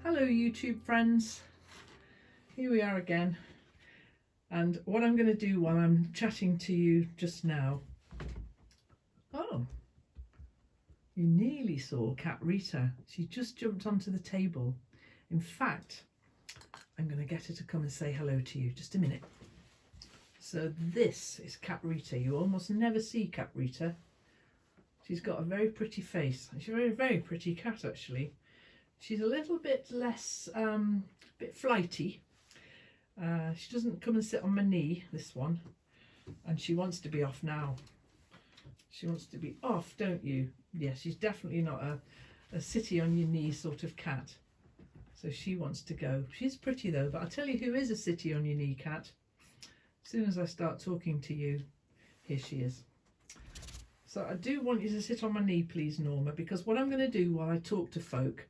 Hello YouTube friends, here we are again, and what I'm going to do while I'm chatting to you just now, oh, you nearly saw Cat Rita. She just jumped onto the table. In fact, I'm going to get her to come and say hello to you. Just a minute. So this is Cat Rita. You almost never see Cat Rita. She's got a very pretty face. She's a very pretty cat actually. She's a little bit less, bit flighty. She doesn't come and sit on my knee, this one, and she wants to be off now. She wants to be off, don't you? Yeah, she's definitely not a sitty on your knee sort of cat. So she wants to go. She's pretty though, but I'll tell you who is a sitty on your knee cat. As soon as I start talking to you, here she is. So I do want you to sit on my knee, please, Norma, because what I'm going to do while I talk to folk,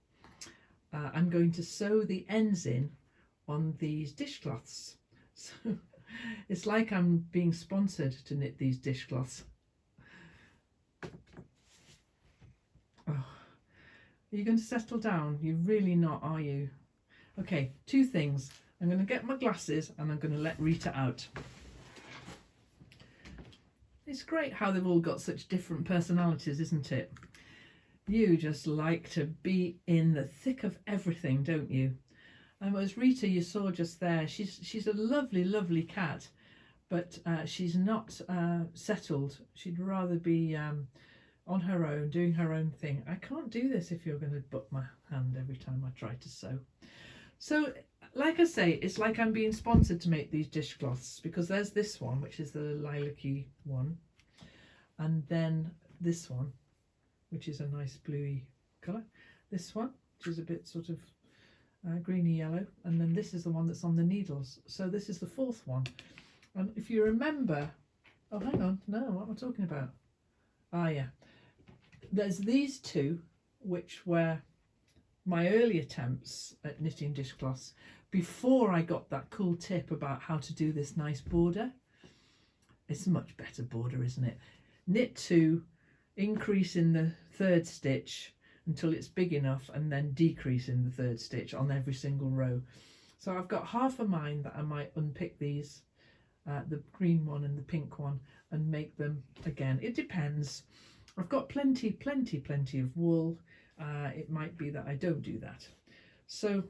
I'm going to sew the ends in on these dishcloths. So it's like I'm being sponsored to knit these dishcloths. Oh, are you going to settle down? You're really not, are you? Okay, two things. I'm going to get my glasses and I'm going to let Rita out. It's great how they've all got such different personalities, isn't it? You just like to be in the thick of everything, don't you? And as Rita you saw just there, she's a lovely cat, but she's not settled. She'd rather be on her own, doing her own thing. I can't do this if you're going to butt my hand every time I try to sew. So like I say, it's like I'm being sponsored to make these dishcloths, because there's this one, which is the lilac-y one, and then this one, which is a nice bluey colour. This one, which is a bit sort of greeny yellow, and then this is the one that's on the needles. So this is the fourth one. And if you remember, oh hang on, no, what am I talking about? Ah yeah, there's these two, which were my early attempts at knitting dishcloths before I got that cool tip about how to do this nice border. It's a much better border, isn't it? Knit two, increase in the third stitch until it's big enough, and then decrease in the third stitch on every single row. So I've got half of mine that I might unpick these, the green one and the pink one, and make them again. It depends. I've got plenty of wool. It might be that I don't do that. So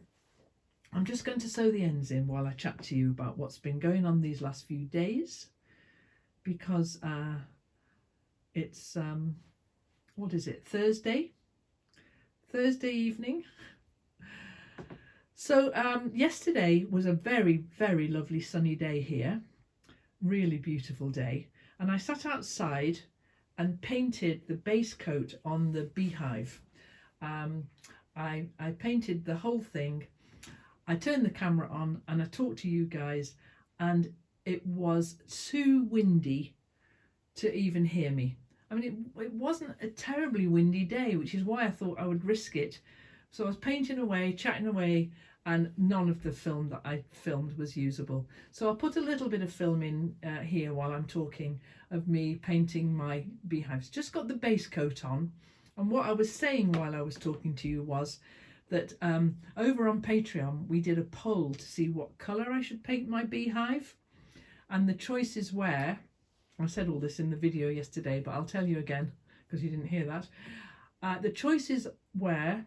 I'm just going to sew the ends in while I chat to you about what's been going on these last few days, because it's what is it, Thursday evening. So yesterday was a very lovely sunny day here, really beautiful day, and I sat outside and painted the base coat on the Beehive. I painted the whole thing. I turned the camera on and I talked to you guys, and it was too windy to even hear me. I mean, it wasn't a terribly windy day, which is why I thought I would risk it. So I was painting away, chatting away, and none of the film that I filmed was usable. So I'll put a little bit of film in here while I'm talking of me painting my beehives. Just got the base coat on. And what I was saying while I was talking to you was that over on Patreon, we did a poll to see what colour I should paint my beehive. And the choices were, I said all this in the video yesterday, but I'll tell you again because you didn't hear that. The choices were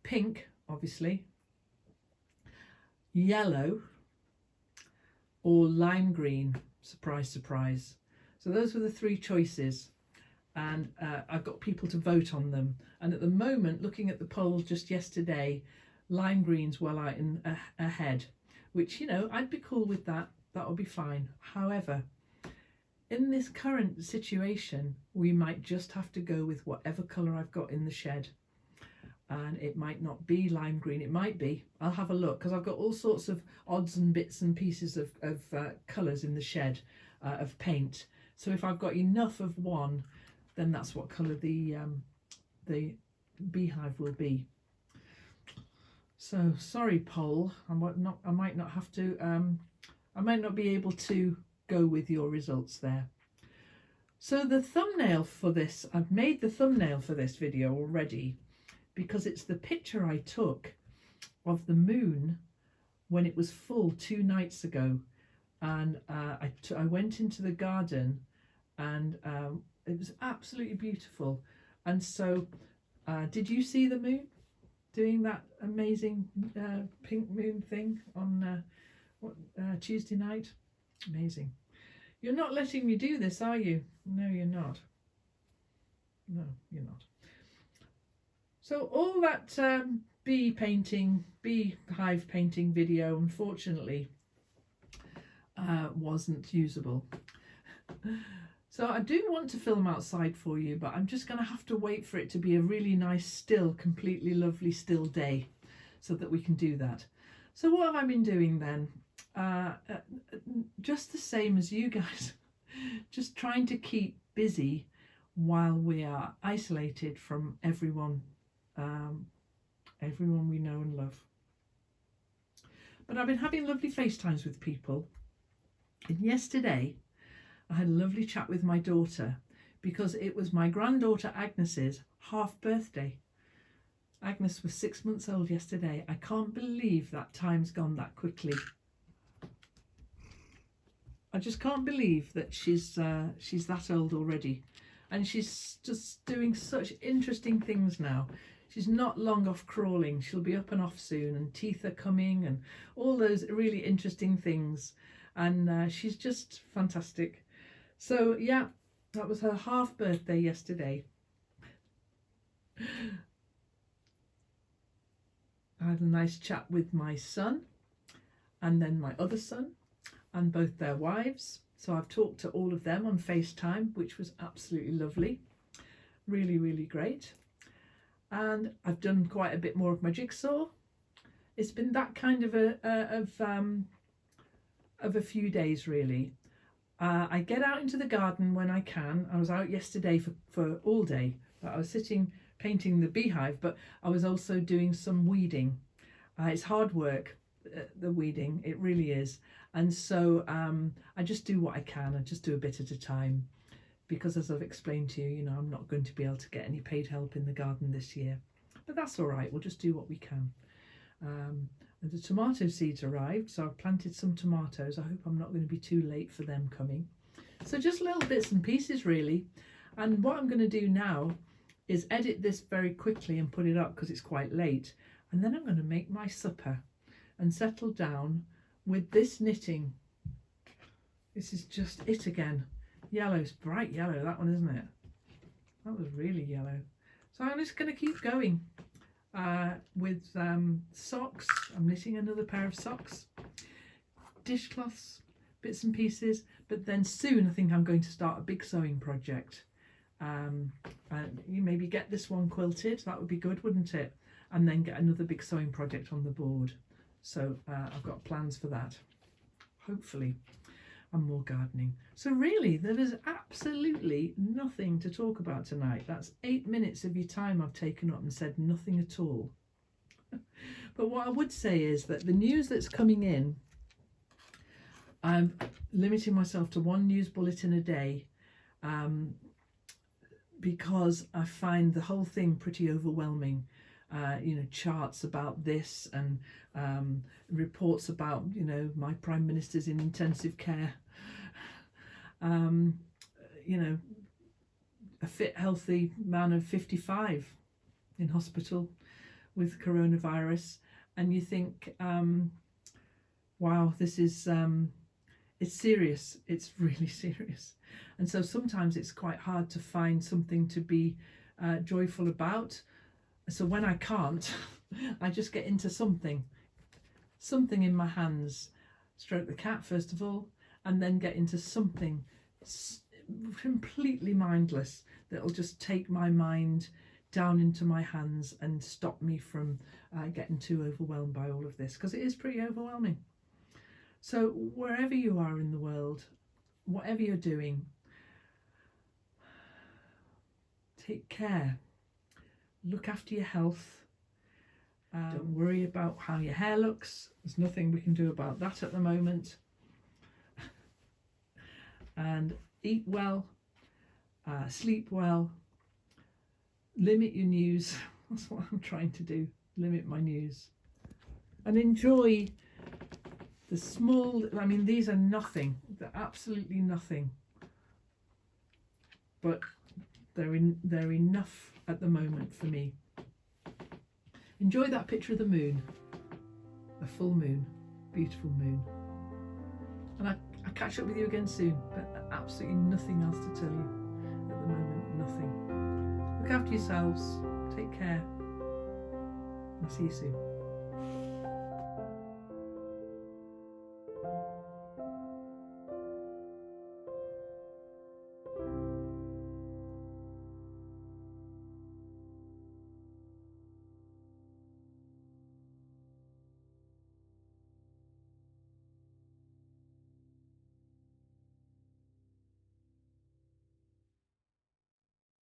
pink, obviously, yellow, or lime green. Surprise, surprise. So those were the three choices, and I've got people to vote on them. And at the moment, looking at the polls just yesterday, lime green's well out ahead, which, you know, I'd be cool with that. That would be fine. However, in this current situation, we might just have to go with whatever colour I've got in the shed. And it might not be lime green, it might be. I'll have a look, because I've got all sorts of odds and bits and pieces of colours in the shed of paint. So if I've got enough of one, then that's what colour the beehive will be. So sorry, poll, I might not have to. I might not be able to go with your results there. So the thumbnail for this, I've made the thumbnail for this video already, because it's the picture I took of the moon when it was full 2 nights ago. And I went into the garden, and it was absolutely beautiful. And so did you see the moon doing that amazing pink moon thing on Tuesday night? Amazing. You're not letting me do this, are you? No, you're not. No, you're not. So all that beehive painting video, unfortunately, wasn't usable. So I do want to film outside for you, but I'm just going to have to wait for it to be a really nice, still, completely lovely still day so that we can do that. So what have I been doing then? Just the same as you guys, just trying to keep busy while we are isolated from everyone we know and love. But I've been having lovely FaceTimes with people, and yesterday I had a lovely chat with my daughter because it was my granddaughter Agnes's half birthday. Agnes was 6 months old yesterday. I can't believe that time's gone that quickly. I just can't believe that she's that old already, and she's just doing such interesting things now. She's not long off crawling. She'll be up and off soon, and teeth are coming, and all those really interesting things. And she's just fantastic. So yeah, that was her half birthday yesterday. I had a nice chat with my son and then my other son and both their wives. So I've talked to all of them on FaceTime, which was absolutely lovely. Really, really great. And I've done quite a bit more of my jigsaw. It's been that kind of a few days really. I get out into the garden when I can. I was out yesterday for all day, but I was sitting painting the beehive, but I was also doing some weeding. It's hard work, the weeding, it really is. And so I just do what I can. I just do a bit at a time, because as I've explained to you, you know, I'm not going to be able to get any paid help in the garden this year, but that's all right. We'll just do what we can. And the tomato seeds arrived, so I've planted some tomatoes. I hope I'm not going to be too late for them coming. So just little bits and pieces really. And what I'm going to do now is edit this very quickly and put it up because it's quite late. And then I'm going to make my supper and settle down with this knitting. This is just it again. Yellow, it's bright yellow, that one, isn't it? That was really yellow. So I'm just going to keep going with socks. I'm knitting another pair of socks, dishcloths, bits and pieces, but then soon I think I'm going to start a big sewing project. And you maybe get this one quilted, that would be good, wouldn't it? And then get another big sewing project on the board. So I've got plans for that, hopefully. And more gardening. So really there is absolutely nothing to talk about tonight. That's 8 minutes of your time I've taken up and said nothing at all. But what I would say is that the news that's coming in, I'm limiting myself to one news bulletin a day because I find the whole thing pretty overwhelming. You know, charts about this and reports about, you know, my Prime Minister's in intensive care. You know, a fit, healthy man of 55 in hospital with coronavirus. And you think, wow, this is, it's serious. It's really serious. And so sometimes it's quite hard to find something to be joyful about. So when I can't, I just get into something in my hands, stroke the cat first of all, and then get into something completely mindless that'll just take my mind down into my hands and stop me from getting too overwhelmed by all of this, because it is pretty overwhelming. So wherever you are in the world, whatever you're doing, take care. Look after your health. Don't worry about how your hair looks. There's nothing we can do about that at the moment. And eat well, sleep well, limit your news. That's what I'm trying to do, limit my news. And enjoy the small, I mean, these are nothing, they're absolutely nothing. But they're enough at the moment for me. Enjoy that picture of the moon, the full moon, beautiful moon. And I'll catch up with you again soon, but absolutely nothing else to tell you at the moment, nothing. Look after yourselves, take care, I'll see you soon.